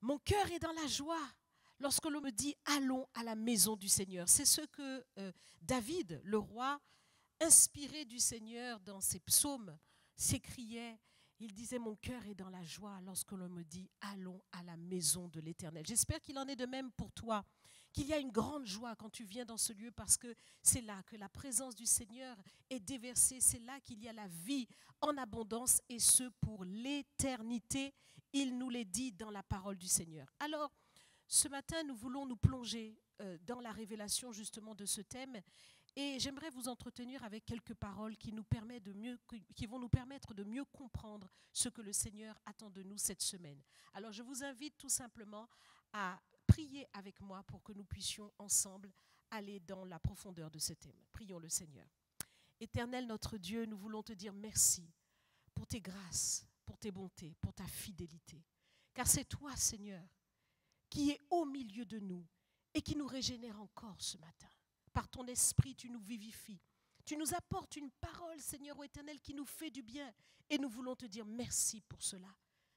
Mon cœur est dans la joie lorsque l'on me dit allons à la maison du Seigneur. C'est ce que David, le roi, inspiré du Seigneur dans ses psaumes, s'écriait. Il disait mon cœur est dans la joie lorsque l'on me dit allons à la maison de l'Éternel. J'espère qu'il en est de même pour toi, qu'il y a une grande joie quand tu viens dans ce lieu parce que c'est là que la présence du Seigneur est déversée, c'est là qu'il y a la vie en abondance et ce pour l'éternité. Il nous l'est dit dans la parole du Seigneur. Alors, ce matin, nous voulons nous plonger dans la révélation justement de ce thème et j'aimerais vous entretenir avec quelques paroles qui vont nous permettre de mieux comprendre ce que le Seigneur attend de nous cette semaine. Alors, je vous invite tout simplement à prier avec moi pour que nous puissions ensemble aller dans la profondeur de ce thème. Prions le Seigneur. Éternel notre Dieu, nous voulons te dire merci pour tes grâces, pour tes bontés, pour ta fidélité. Car c'est toi, Seigneur, qui est au milieu de nous et qui nous régénère encore ce matin. Par ton esprit, tu nous vivifies. Tu nous apportes une parole, Seigneur éternel, qui nous fait du bien. Et nous voulons te dire merci pour cela.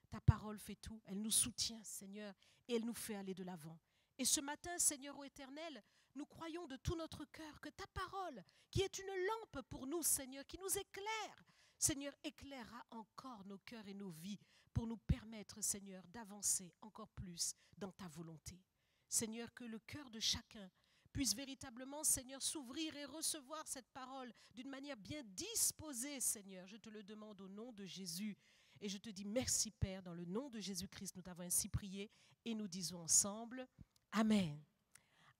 Ta parole fait tout. Elle nous soutient, Seigneur, et elle nous fait aller de l'avant. Et ce matin, Seigneur éternel, nous croyons de tout notre cœur que ta parole, qui est une lampe pour nous, Seigneur, qui nous éclaire, Seigneur, éclairera encore nos cœurs et nos vies pour nous permettre, Seigneur, d'avancer encore plus dans ta volonté. Seigneur, que le cœur de chacun puisse véritablement, Seigneur, s'ouvrir et recevoir cette parole d'une manière bien disposée, Seigneur. Je te le demande au nom de Jésus. Et je te dis merci, Père, dans le nom de Jésus-Christ, nous t'avons ainsi prié et nous disons ensemble, Amen.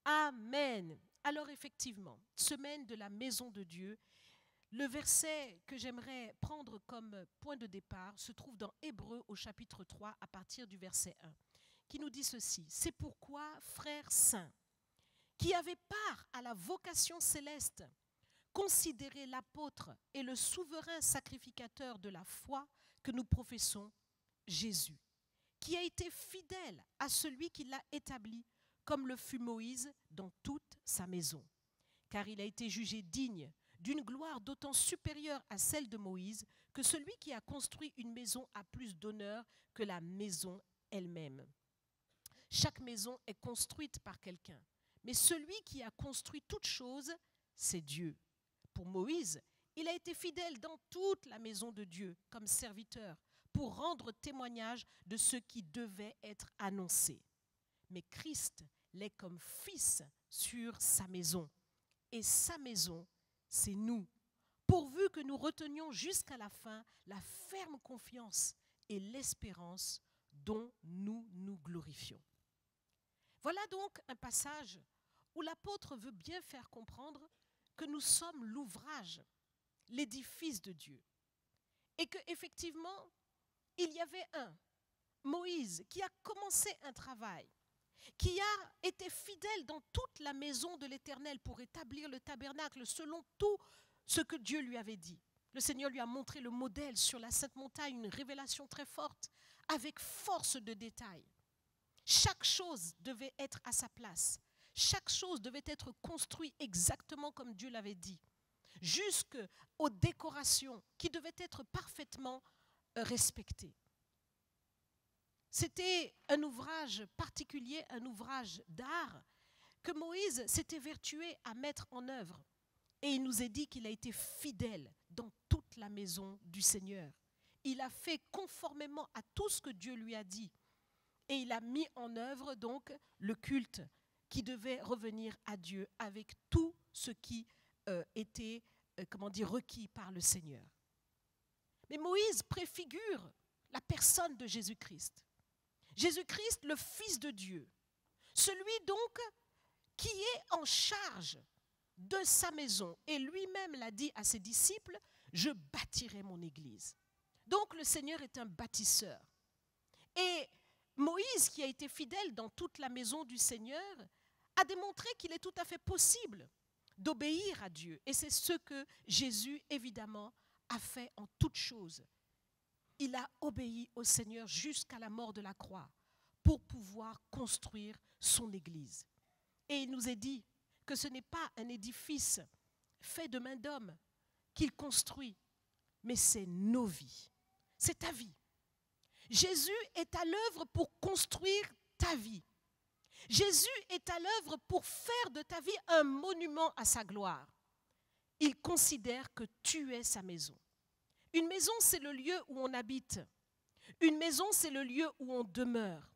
Amen. Alors effectivement, semaine de la maison de Dieu, le verset que j'aimerais prendre comme point de départ se trouve dans Hébreux au chapitre 3 à partir du verset 1, qui nous dit ceci. C'est pourquoi, frères saints, qui avaient part à la vocation céleste, considérez l'apôtre et le souverain sacrificateur de la foi que nous professons, Jésus, qui a été fidèle à celui qui l'a établi, comme le fut Moïse dans toute sa maison. Car il a été jugé digne d'une gloire d'autant supérieure à celle de Moïse que celui qui a construit une maison a plus d'honneur que la maison elle-même. Chaque maison est construite par quelqu'un, mais celui qui a construit toute chose, c'est Dieu. Pour Moïse, il a été fidèle dans toute la maison de Dieu comme serviteur pour rendre témoignage de ce qui devait être annoncé. Mais Christ l'est comme fils sur sa maison. Et sa maison, c'est nous, pourvu que nous retenions jusqu'à la fin la ferme confiance et l'espérance dont nous nous glorifions. Voilà donc un passage où l'apôtre veut bien faire comprendre que nous sommes l'ouvrage, l'édifice de Dieu. Et qu'effectivement, il y avait Moïse, qui a commencé un travail, qui a été fidèle dans toute la maison de l'Éternel pour établir le tabernacle selon tout ce que Dieu lui avait dit. Le Seigneur lui a montré le modèle sur la Sainte Montagne, une révélation très forte, avec force de détail. Chaque chose devait être à sa place. Chaque chose devait être construite exactement comme Dieu l'avait dit, jusqu'aux décorations qui devaient être parfaitement respectées. C'était un ouvrage particulier, un ouvrage d'art que Moïse s'était vertué à mettre en œuvre. Et il nous est dit qu'il a été fidèle dans toute la maison du Seigneur. Il a fait conformément à tout ce que Dieu lui a dit. Et il a mis en œuvre donc le culte qui devait revenir à Dieu avec tout ce qui était requis par le Seigneur. Mais Moïse préfigure la personne de Jésus-Christ. Jésus-Christ, le Fils de Dieu, celui donc qui est en charge de sa maison. Et lui-même l'a dit à ses disciples, « Je bâtirai mon église ». Donc le Seigneur est un bâtisseur. Et Moïse, qui a été fidèle dans toute la maison du Seigneur, a démontré qu'il est tout à fait possible d'obéir à Dieu. Et c'est ce que Jésus, évidemment, a fait en toutes choses. Il a obéi au Seigneur jusqu'à la mort de la croix pour pouvoir construire son Église. Et il nous est dit que ce n'est pas un édifice fait de main d'homme qu'il construit, mais c'est nos vies. C'est ta vie. Jésus est à l'œuvre pour construire ta vie. Jésus est à l'œuvre pour faire de ta vie un monument à sa gloire. Il considère que tu es sa maison. Une maison, c'est le lieu où on habite. Une maison, c'est le lieu où on demeure.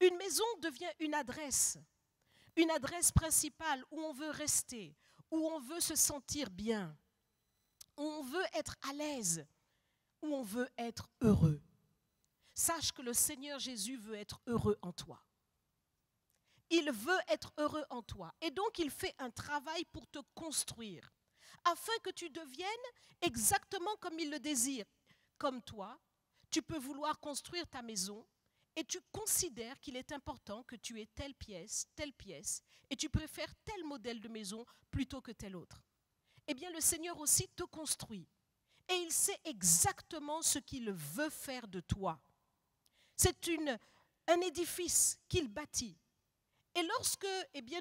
Une maison devient une adresse principale où on veut rester, où on veut se sentir bien, où on veut être à l'aise, où on veut être heureux. Sache que le Seigneur Jésus veut être heureux en toi. Il veut être heureux en toi. Et donc, il fait un travail pour te construire, afin que tu deviennes exactement comme il le désire. Comme toi, tu peux vouloir construire ta maison et tu considères qu'il est important que tu aies telle pièce, et tu préfères tel modèle de maison plutôt que tel autre. Eh bien, le Seigneur aussi te construit. Et il sait exactement ce qu'il veut faire de toi. C'est un édifice qu'il bâtit. Et lorsque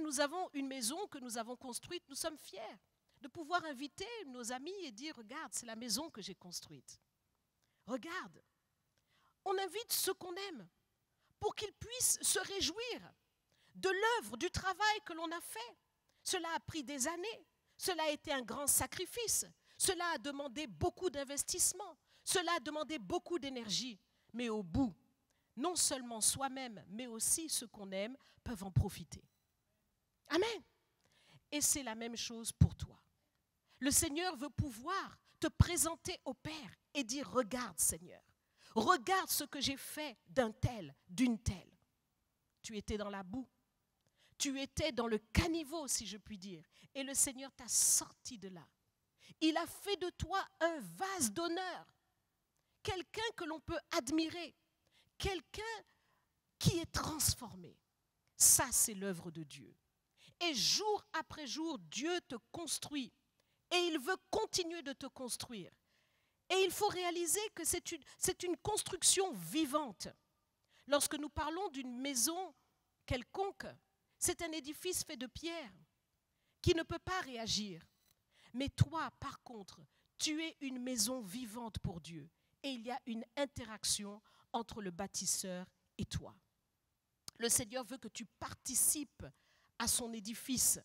nous avons une maison que nous avons construite, nous sommes fiers de pouvoir inviter nos amis et dire « Regarde, c'est la maison que j'ai construite. Regarde ». On invite ceux qu'on aime pour qu'ils puissent se réjouir de l'œuvre, du travail que l'on a fait. Cela a pris des années, cela a été un grand sacrifice, cela a demandé beaucoup d'investissement, cela a demandé beaucoup d'énergie, mais au bout, non seulement soi-même, mais aussi ceux qu'on aime peuvent en profiter. Amen. Et c'est la même chose pour toi. Le Seigneur veut pouvoir te présenter au Père et dire « Regarde Seigneur, regarde ce que j'ai fait d'un tel, d'une telle. » Tu étais dans la boue, tu étais dans le caniveau si je puis dire, et le Seigneur t'a sorti de là. Il a fait de toi un vase d'honneur, quelqu'un que l'on peut admirer, quelqu'un qui est transformé. Ça, c'est l'œuvre de Dieu. Et jour après jour, Dieu te construit. Et il veut continuer de te construire. Et il faut réaliser que c'est une construction vivante. Lorsque nous parlons d'une maison quelconque, c'est un édifice fait de pierre qui ne peut pas réagir. Mais toi, par contre, tu es une maison vivante pour Dieu. Et il y a une interaction entre le bâtisseur et toi. Le Seigneur veut que tu participes à son édifice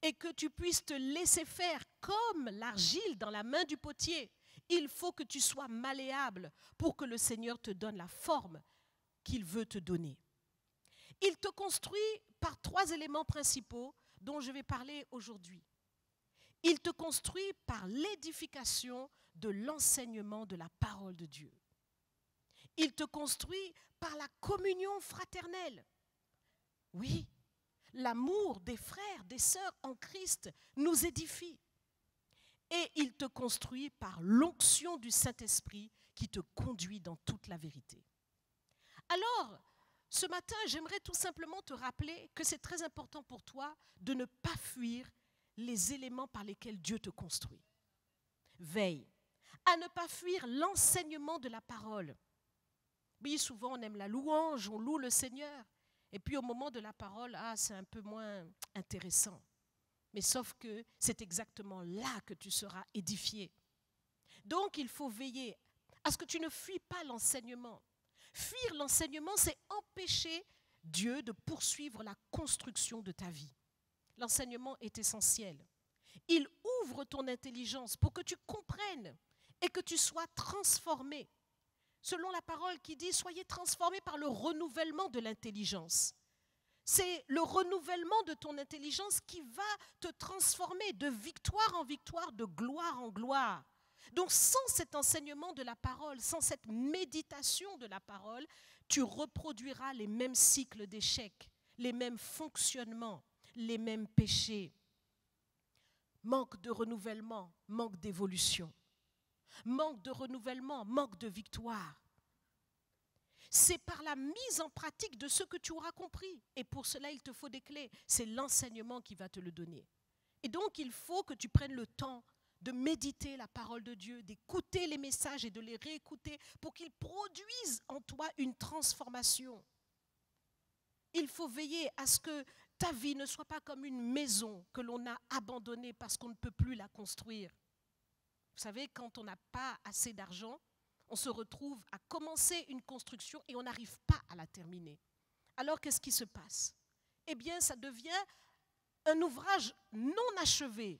et que tu puisses te laisser faire comme l'argile dans la main du potier. Il faut que tu sois malléable pour que le Seigneur te donne la forme qu'il veut te donner. Il te construit par 3 éléments principaux dont je vais parler aujourd'hui. Il te construit par l'édification de l'enseignement de la parole de Dieu. Il te construit par la communion fraternelle. Oui, l'amour des frères, des sœurs en Christ nous édifie. Et il te construit par l'onction du Saint-Esprit qui te conduit dans toute la vérité. Alors, ce matin, j'aimerais tout simplement te rappeler que c'est très important pour toi de ne pas fuir les éléments par lesquels Dieu te construit. Veille à ne pas fuir l'enseignement de la parole. Oui, souvent on aime la louange, on loue le Seigneur. Et puis au moment de la parole, c'est un peu moins intéressant. Mais sauf que c'est exactement là que tu seras édifié. Donc il faut veiller à ce que tu ne fuis pas l'enseignement. Fuir l'enseignement, c'est empêcher Dieu de poursuivre la construction de ta vie. L'enseignement est essentiel. Il ouvre ton intelligence pour que tu comprennes et que tu sois transformé. Selon la parole qui dit, soyez transformés par le renouvellement de l'intelligence. C'est le renouvellement de ton intelligence qui va te transformer de victoire en victoire, de gloire en gloire. Donc sans cet enseignement de la parole, sans cette méditation de la parole, tu reproduiras les mêmes cycles d'échecs, les mêmes fonctionnements, les mêmes péchés. Manque de renouvellement, manque d'évolution. Manque de renouvellement, manque de victoire. C'est par la mise en pratique de ce que tu auras compris. Et pour cela, il te faut des clés. C'est l'enseignement qui va te le donner. Et donc, il faut que tu prennes le temps de méditer la parole de Dieu, d'écouter les messages et de les réécouter pour qu'ils produisent en toi une transformation. Il faut veiller à ce que ta vie ne soit pas comme une maison que l'on a abandonnée parce qu'on ne peut plus la construire. Vous savez, quand on n'a pas assez d'argent, on se retrouve à commencer une construction et on n'arrive pas à la terminer. alors qu'est-ce qui se passe? Eh bien, ça devient un ouvrage non achevé,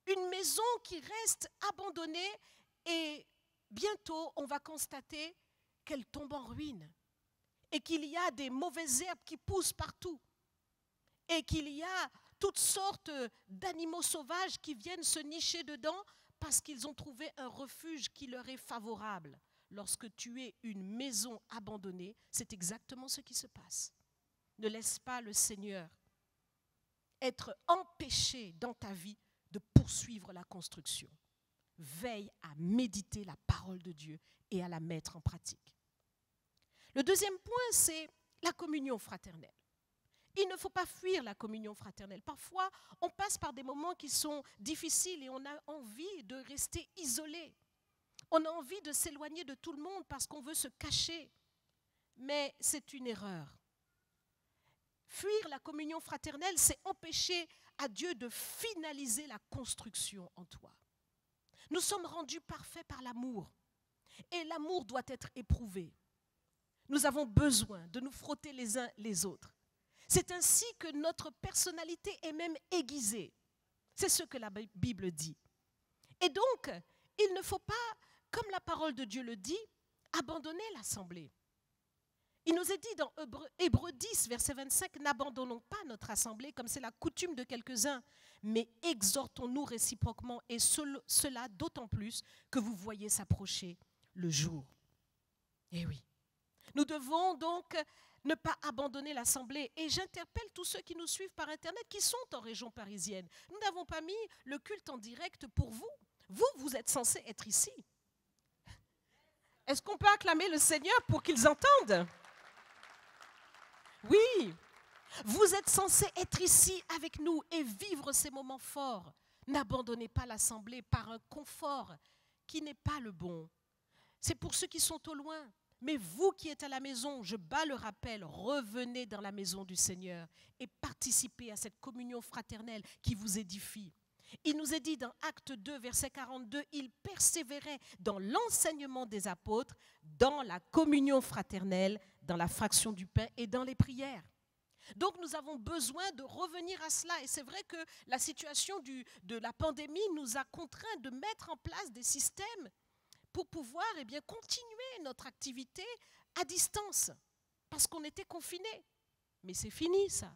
une maison qui reste abandonnée et bientôt on va constater qu'elle tombe en ruine et qu'il y a des mauvaises herbes qui poussent partout et qu'il y a toutes sortes d'animaux sauvages qui viennent se nicher dedans parce qu'ils ont trouvé un refuge qui leur est favorable. Lorsque tu es une maison abandonnée, c'est exactement ce qui se passe. Ne laisse pas le Seigneur être empêché dans ta vie de poursuivre la construction. Veille à méditer la parole de Dieu et à la mettre en pratique. Le deuxième point, c'est la communion fraternelle. Il ne faut pas fuir la communion fraternelle. Parfois, on passe par des moments qui sont difficiles et on a envie de rester isolé. On a envie de s'éloigner de tout le monde parce qu'on veut se cacher. Mais c'est une erreur. Fuir la communion fraternelle, c'est empêcher à Dieu de finaliser la construction en toi. Nous sommes rendus parfaits par l'amour. Et l'amour doit être éprouvé. Nous avons besoin de nous frotter les uns les autres. C'est ainsi que notre personnalité est même aiguisée. C'est ce que la Bible dit. Et donc, il ne faut pas, comme la parole de Dieu le dit, abandonner l'assemblée. Il nous est dit dans Hébreux 10, verset 25, « N'abandonnons pas notre assemblée comme c'est la coutume de quelques-uns, mais exhortons-nous réciproquement, et cela d'autant plus que vous voyez s'approcher le jour. » Eh oui, nous devons donc ne pas abandonner l'assemblée. Et j'interpelle tous ceux qui nous suivent par Internet, qui sont en région parisienne. Nous n'avons pas mis le culte en direct pour vous. Vous êtes censés être ici. Est-ce qu'on peut acclamer le Seigneur pour qu'ils entendent? Oui, vous êtes censés être ici avec nous et vivre ces moments forts. N'abandonnez pas l'assemblée par un confort qui n'est pas le bon. C'est pour ceux qui sont au loin. Mais vous qui êtes à la maison, je bats le rappel, revenez dans la maison du Seigneur et participez à cette communion fraternelle qui vous édifie. Il nous est dit dans Acte 2, verset 42, « Il persévérait dans l'enseignement des apôtres, dans la communion fraternelle, dans la fraction du pain et dans les prières. » Donc nous avons besoin de revenir à cela. Et c'est vrai que la situation de la pandémie nous a contraints de mettre en place des systèmes pour pouvoir continuer notre activité à distance, parce qu'on était confinés. Mais c'est fini ça.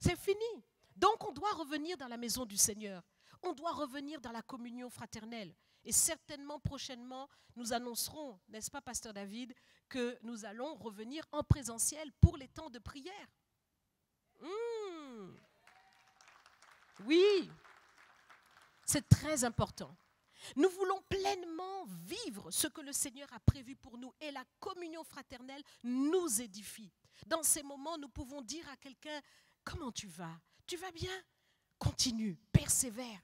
C'est fini. Donc on doit revenir dans la maison du Seigneur. On doit revenir dans la communion fraternelle. Et certainement prochainement, nous annoncerons, n'est-ce pas, Pasteur David, que nous allons revenir en présentiel pour les temps de prière. Oui, c'est très important. Nous voulons pleinement vivre ce que le Seigneur a prévu pour nous et la communion fraternelle nous édifie. Dans ces moments, nous pouvons dire à quelqu'un, « Comment tu vas? Tu vas bien? Continue, persévère. »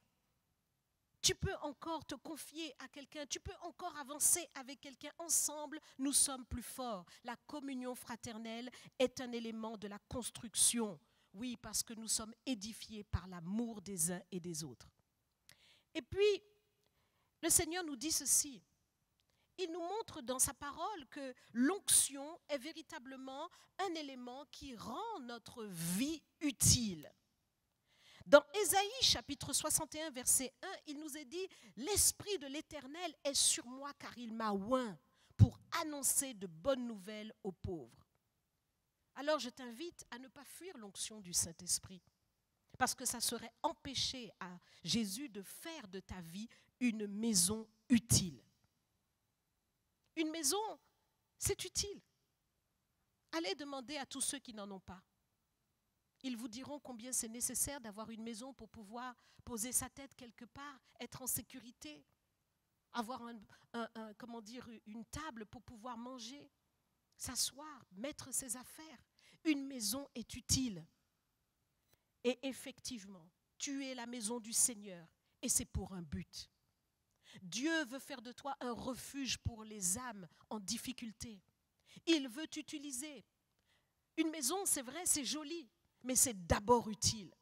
Tu peux encore te confier à quelqu'un, tu peux encore avancer avec quelqu'un. Ensemble, nous sommes plus forts. La communion fraternelle est un élément de la construction. Oui, parce que nous sommes édifiés par l'amour des uns et des autres. Et puis, le Seigneur nous dit ceci. Il nous montre dans sa parole que l'onction est véritablement un élément qui rend notre vie utile. Dans Ésaïe chapitre 61, verset 1, il nous est dit « L'Esprit de l'Éternel est sur moi car il m'a oint pour annoncer de bonnes nouvelles aux pauvres. » Alors je t'invite à ne pas fuir l'onction du Saint-Esprit, parce que ça serait empêcher à Jésus de faire de ta vie une maison utile. Une maison, c'est utile. Allez demander à tous ceux qui n'en ont pas. Ils vous diront combien c'est nécessaire d'avoir une maison pour pouvoir poser sa tête quelque part, être en sécurité, avoir une table pour pouvoir manger, s'asseoir, mettre ses affaires. Une maison est utile. Et effectivement, tu es la maison du Seigneur et c'est pour un but. Dieu veut faire de toi un refuge pour les âmes en difficulté. Il veut t'utiliser. Une maison, c'est vrai, c'est joli, mais c'est d'abord utile.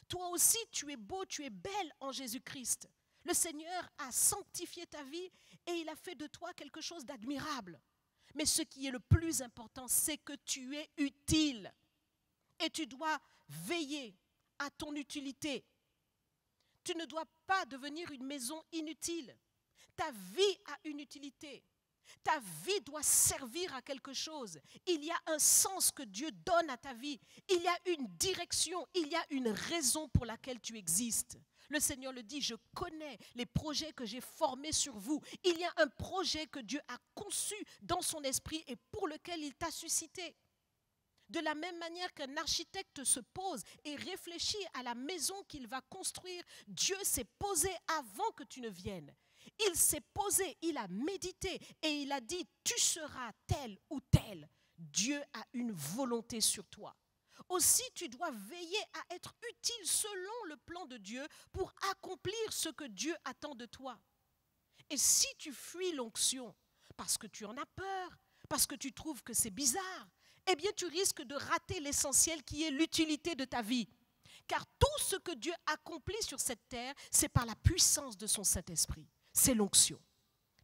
Toi aussi, tu es beau, tu es belle en Jésus-Christ. Le Seigneur a sanctifié ta vie et il a fait de toi quelque chose d'admirable. Mais ce qui est le plus important, c'est que tu es utile. Et tu dois veiller à ton utilité. Tu ne dois pas devenir une maison inutile. Ta vie a une utilité. Ta vie doit servir à quelque chose. Il y a un sens que Dieu donne à ta vie. Il y a une direction, il y a une raison pour laquelle tu existes. Le Seigneur le dit, je connais les projets que j'ai formés sur vous. Il y a un projet que Dieu a conçu dans son esprit et pour lequel il t'a suscité. De la même manière qu'un architecte se pose et réfléchit à la maison qu'il va construire, Dieu s'est posé avant que tu ne viennes. Il s'est posé, il a médité et il a dit, tu seras tel ou tel. Dieu a une volonté sur toi. Aussi, tu dois veiller à être utile selon le plan de Dieu pour accomplir ce que Dieu attend de toi. Et si tu fuis l'onction parce que tu en as peur, parce que tu trouves que c'est bizarre, eh bien tu risques de rater l'essentiel qui est l'utilité de ta vie. Car tout ce que Dieu accomplit sur cette terre, c'est par la puissance de son Saint-Esprit. C'est l'onction.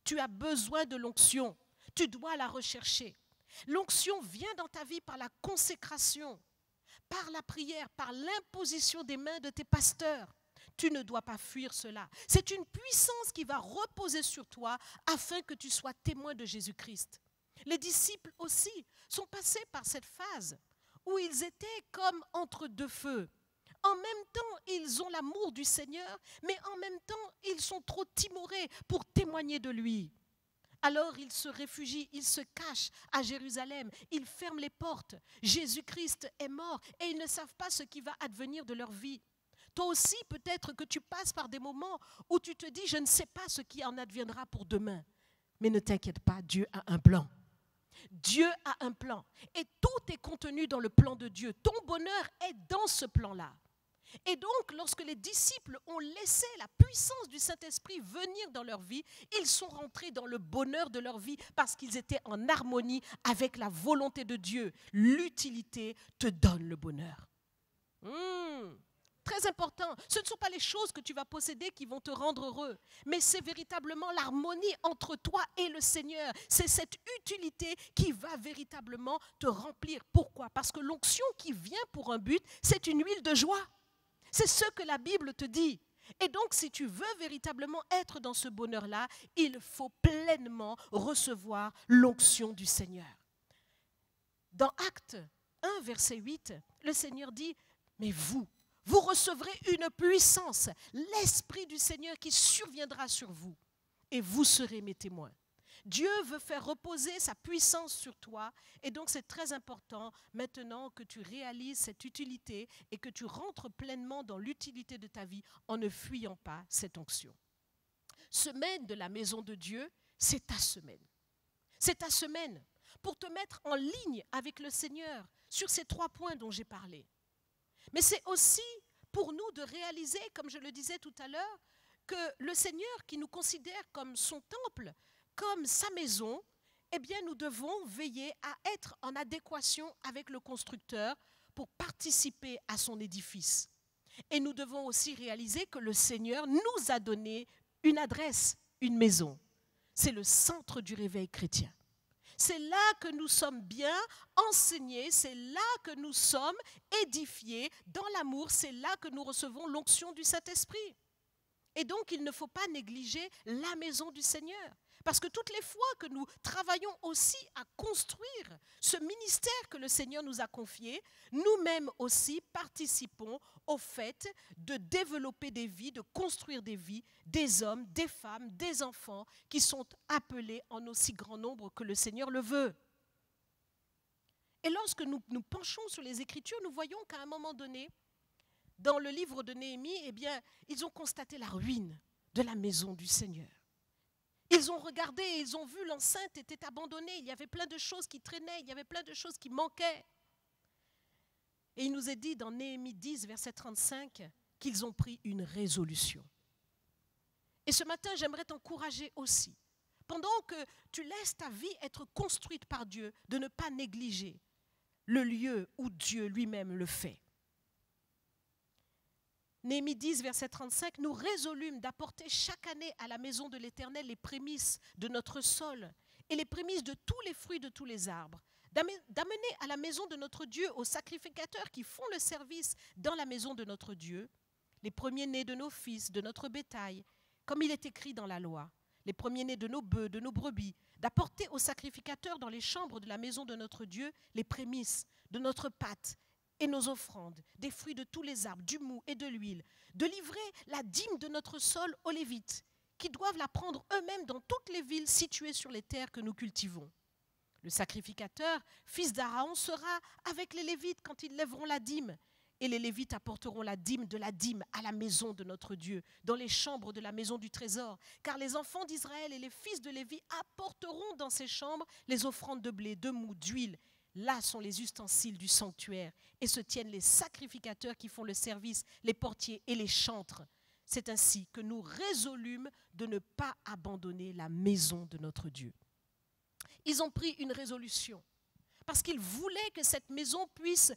Tu as besoin de l'onction. Tu dois la rechercher. L'onction vient dans ta vie par la consécration, par la prière, par l'imposition des mains de tes pasteurs. Tu ne dois pas fuir cela. C'est une puissance qui va reposer sur toi afin que tu sois témoin de Jésus-Christ. Les disciples aussi sont passés par cette phase où ils étaient comme entre deux feux. En même temps, ils ont l'amour du Seigneur, mais en même temps, ils sont trop timorés pour témoigner de lui. Alors ils se réfugient, ils se cachent à Jérusalem, ils ferment les portes. Jésus-Christ est mort et ils ne savent pas ce qui va advenir de leur vie. Toi aussi, peut-être que tu passes par des moments où tu te dis, je ne sais pas ce qui en adviendra pour demain. Mais ne t'inquiète pas, Dieu a un plan. Dieu a un plan et tout est contenu dans le plan de Dieu. Ton bonheur est dans ce plan-là. Et donc, lorsque les disciples ont laissé la puissance du Saint-Esprit venir dans leur vie, ils sont rentrés dans le bonheur de leur vie parce qu'ils étaient en harmonie avec la volonté de Dieu. L'utilité te donne le bonheur. Très important, ce ne sont pas les choses que tu vas posséder qui vont te rendre heureux, mais c'est véritablement l'harmonie entre toi et le Seigneur. C'est cette utilité qui va véritablement te remplir. Pourquoi? Parce que l'onction qui vient pour un but, c'est une huile de joie. C'est ce que la Bible te dit. Et donc, si tu veux véritablement être dans ce bonheur-là, il faut pleinement recevoir l'onction du Seigneur. Dans Actes 1, verset 8, le Seigneur dit, mais vous recevrez une puissance, l'Esprit du Seigneur qui surviendra sur vous, et vous serez mes témoins. Dieu veut faire reposer sa puissance sur toi et donc c'est très important maintenant que tu réalises cette utilité et que tu rentres pleinement dans l'utilité de ta vie en ne fuyant pas cette onction. Semaine de la maison de Dieu, c'est ta semaine. C'est ta semaine pour te mettre en ligne avec le Seigneur sur ces 3 points dont j'ai parlé. Mais c'est aussi pour nous de réaliser, comme je le disais tout à l'heure, que le Seigneur qui nous considère comme son temple, comme sa maison, eh bien nous devons veiller à être en adéquation avec le constructeur pour participer à son édifice. Et nous devons aussi réaliser que le Seigneur nous a donné une adresse, une maison. C'est le centre du réveil chrétien. C'est là que nous sommes bien enseignés, c'est là que nous sommes édifiés dans l'amour, c'est là que nous recevons l'onction du Saint-Esprit. Et donc, il ne faut pas négliger la maison du Seigneur. Parce que toutes les fois que nous travaillons aussi à construire ce ministère que le Seigneur nous a confié, nous-mêmes aussi participons au fait de développer des vies, de construire des vies, des hommes, des femmes, des enfants qui sont appelés en aussi grand nombre que le Seigneur le veut. Et lorsque nous nous penchons sur les Écritures, nous voyons qu'à un moment donné, dans le livre de Néhémie, eh bien, ils ont constaté la ruine de la maison du Seigneur. Ils ont regardé, ils ont vu l'enceinte était abandonnée, il y avait plein de choses qui traînaient, il y avait plein de choses qui manquaient. Et il nous est dit dans Néhémie 10, verset 35, qu'ils ont pris une résolution. Et ce matin, j'aimerais t'encourager aussi, pendant que tu laisses ta vie être construite par Dieu, de ne pas négliger le lieu où Dieu lui-même le fait. Néhémie 10, verset 35, nous résolûmes d'apporter chaque année à la maison de l'Éternel les prémices de notre sol et les prémices de tous les fruits de tous les arbres, d'amener à la maison de notre Dieu aux sacrificateurs qui font le service dans la maison de notre Dieu, les premiers-nés de nos fils, de notre bétail, comme il est écrit dans la loi, les premiers-nés de nos bœufs, de nos brebis, d'apporter aux sacrificateurs dans les chambres de la maison de notre Dieu les prémices de notre pâte et nos offrandes, des fruits de tous les arbres, du mou et de l'huile, de livrer la dîme de notre sol aux Lévites, qui doivent la prendre eux-mêmes dans toutes les villes situées sur les terres que nous cultivons. Le sacrificateur, fils d'Aaron, sera avec les Lévites quand ils lèveront la dîme. Et les Lévites apporteront la dîme de la dîme à la maison de notre Dieu, dans les chambres de la maison du trésor. Car les enfants d'Israël et les fils de Lévi apporteront dans ces chambres les offrandes de blé, de mou, d'huile. Là sont les ustensiles du sanctuaire et se tiennent les sacrificateurs qui font le service, les portiers et les chantres. C'est ainsi que nous résolûmes de ne pas abandonner la maison de notre Dieu. Ils ont pris une résolution parce qu'ils voulaient que cette maison puisse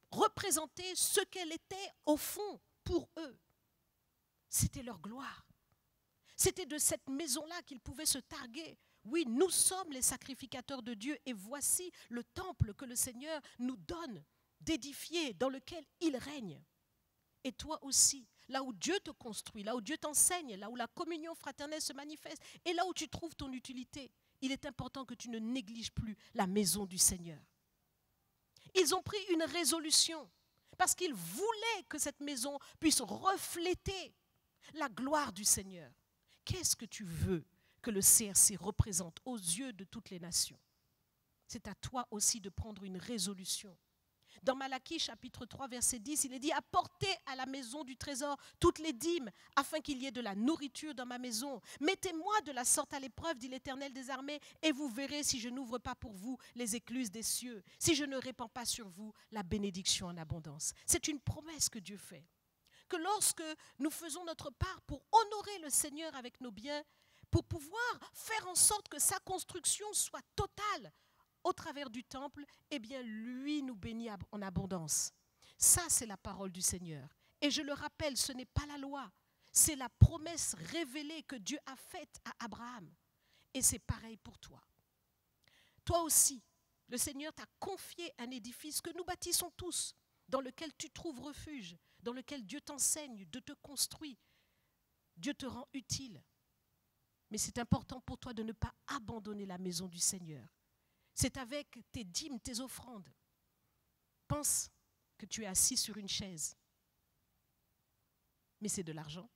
représenter ce qu'elle était au fond pour eux. C'était leur gloire. C'était de cette maison-là qu'ils pouvaient se targuer. Oui, nous sommes les sacrificateurs de Dieu et voici le temple que le Seigneur nous donne d'édifier, dans lequel il règne. Et toi aussi, là où Dieu te construit, là où Dieu t'enseigne, là où la communion fraternelle se manifeste et là où tu trouves ton utilité, il est important que tu ne négliges plus la maison du Seigneur. Ils ont pris une résolution parce qu'ils voulaient que cette maison puisse refléter la gloire du Seigneur. Qu'est-ce que tu veux que le CRC représente aux yeux de toutes les nations? C'est à toi aussi de prendre une résolution. Dans Malachie chapitre 3 verset 10, il est dit « Apportez à la maison du trésor toutes les dîmes, afin qu'il y ait de la nourriture dans ma maison. Mettez-moi de la sorte à l'épreuve, dit l'Éternel des armées, et vous verrez si je n'ouvre pas pour vous les écluses des cieux, si je ne répands pas sur vous la bénédiction en abondance. » C'est une promesse que Dieu fait. Que lorsque nous faisons notre part pour honorer le Seigneur avec nos biens, pour pouvoir faire en sorte que sa construction soit totale, au travers du temple, eh bien, lui nous bénit en abondance. Ça, c'est la parole du Seigneur. Et je le rappelle, ce n'est pas la loi. C'est la promesse révélée que Dieu a faite à Abraham. Et c'est pareil pour toi. Toi aussi, le Seigneur t'a confié un édifice que nous bâtissons tous, dans lequel tu trouves refuge, dans lequel Dieu t'enseigne, Dieu te construit, Dieu te rend utile. Mais c'est important pour toi de ne pas abandonner la maison du Seigneur. C'est avec tes dîmes, tes offrandes. Pense que tu es assis sur une chaise. Mais c'est de l'argent.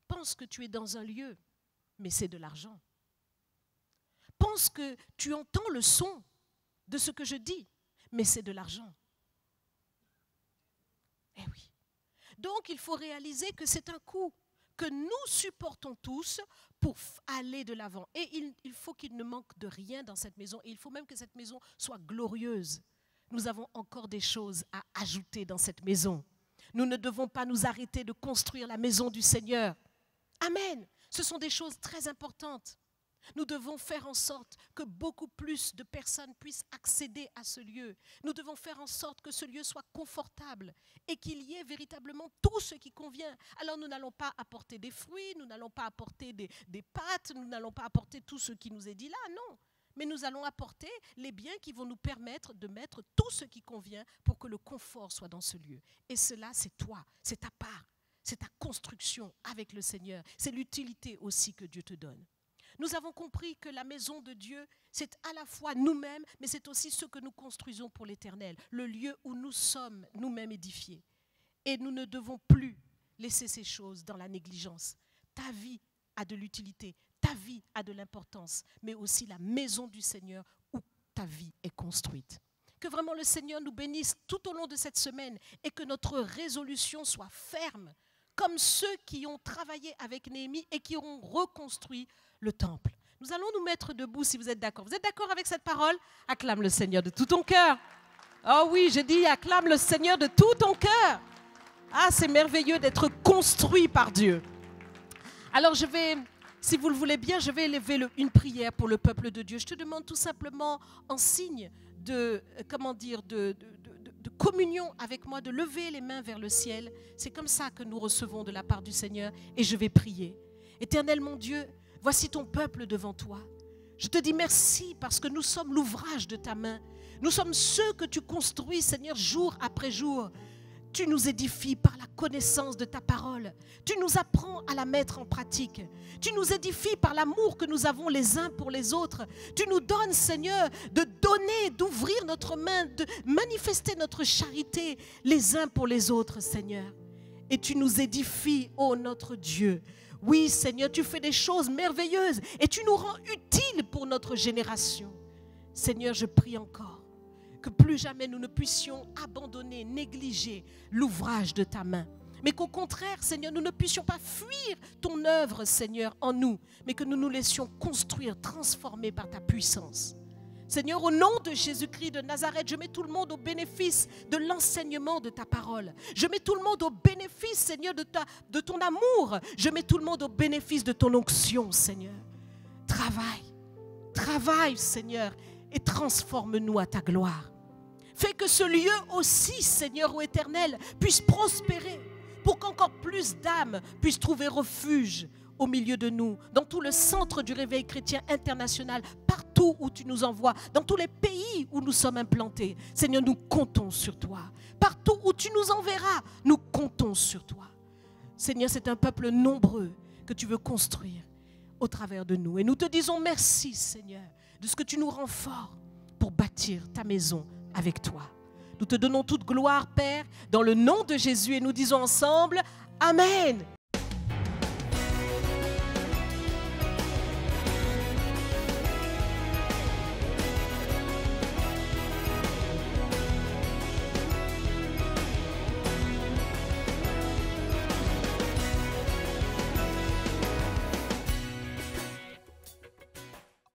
Pense que tu es dans un lieu, mais c'est de l'argent. Pense que tu entends le son de ce que je dis, mais c'est de l'argent. Eh oui. Donc il faut réaliser que c'est un coût que nous supportons tous pour aller de l'avant. Et il faut qu'il ne manque de rien dans cette maison. Et il faut même que cette maison soit glorieuse. Nous avons encore des choses à ajouter dans cette maison. Nous ne devons pas nous arrêter de construire la maison du Seigneur. Amen. Ce sont des choses très importantes. Nous devons faire en sorte que beaucoup plus de personnes puissent accéder à ce lieu. Nous devons faire en sorte que ce lieu soit confortable et qu'il y ait véritablement tout ce qui convient. Alors nous n'allons pas apporter des fruits, nous n'allons pas apporter des pâtes, nous n'allons pas apporter tout ce qui nous est dit là, non. Mais nous allons apporter les biens qui vont nous permettre de mettre tout ce qui convient pour que le confort soit dans ce lieu. Et cela, c'est toi, c'est ta part, c'est ta construction avec le Seigneur. C'est l'utilité aussi que Dieu te donne. Nous avons compris que la maison de Dieu, c'est à la fois nous-mêmes, mais c'est aussi ce que nous construisons pour l'Éternel, le lieu où nous sommes nous-mêmes édifiés. Et nous ne devons plus laisser ces choses dans la négligence. Ta vie a de l'utilité, ta vie a de l'importance, mais aussi la maison du Seigneur où ta vie est construite. Que vraiment le Seigneur nous bénisse tout au long de cette semaine et que notre résolution soit ferme, comme ceux qui ont travaillé avec Néhémie et qui ont reconstruit le temple. Nous allons nous mettre debout si vous êtes d'accord. Vous êtes d'accord avec cette parole? Acclame le Seigneur de tout ton cœur. Oh oui, j'ai dit acclame le Seigneur de tout ton cœur. Ah, c'est merveilleux d'être construit par Dieu. Alors je vais, si vous le voulez bien, je vais élever une prière pour le peuple de Dieu. Je te demande tout simplement en signe de communion avec moi, de lever les mains vers le ciel. C'est comme ça que nous recevons de la part du Seigneur et je vais prier. Éternel mon Dieu, voici ton peuple devant toi. Je te dis merci parce que nous sommes l'ouvrage de ta main. Nous sommes ceux que tu construis, Seigneur, jour après jour. Tu nous édifies par la connaissance de ta parole. Tu nous apprends à la mettre en pratique. Tu nous édifies par l'amour que nous avons les uns pour les autres. Tu nous donnes, Seigneur, de donner, d'ouvrir notre main, de manifester notre charité les uns pour les autres, Seigneur. Et tu nous édifies, ô notre Dieu. Oui, Seigneur, tu fais des choses merveilleuses et tu nous rends utiles pour notre génération. Seigneur, je prie encore que plus jamais nous ne puissions abandonner, négliger l'ouvrage de ta main. Mais qu'au contraire, Seigneur, nous ne puissions pas fuir ton œuvre, Seigneur, en nous, mais que nous nous laissions construire, transformer par ta puissance. Seigneur, au nom de Jésus-Christ de Nazareth, je mets tout le monde au bénéfice de l'enseignement de ta parole. Je mets tout le monde au bénéfice, Seigneur, de ton amour. Je mets tout le monde au bénéfice de ton onction, Seigneur. Travaille, Seigneur, et transforme-nous à ta gloire. Fais que ce lieu aussi, Seigneur, ô Éternel, puisse prospérer pour qu'encore plus d'âmes puissent trouver refuge au milieu de nous, dans tout le centre du réveil chrétien international, partout où tu nous envoies, dans tous les pays où nous sommes implantés. Seigneur, nous comptons sur toi. Partout où tu nous enverras, nous comptons sur toi. Seigneur, c'est un peuple nombreux que tu veux construire au travers de nous. Et nous te disons merci, Seigneur, de ce que tu nous rends forts pour bâtir ta maison avec toi. Nous te donnons toute gloire, Père, dans le nom de Jésus, et nous disons ensemble, Amen.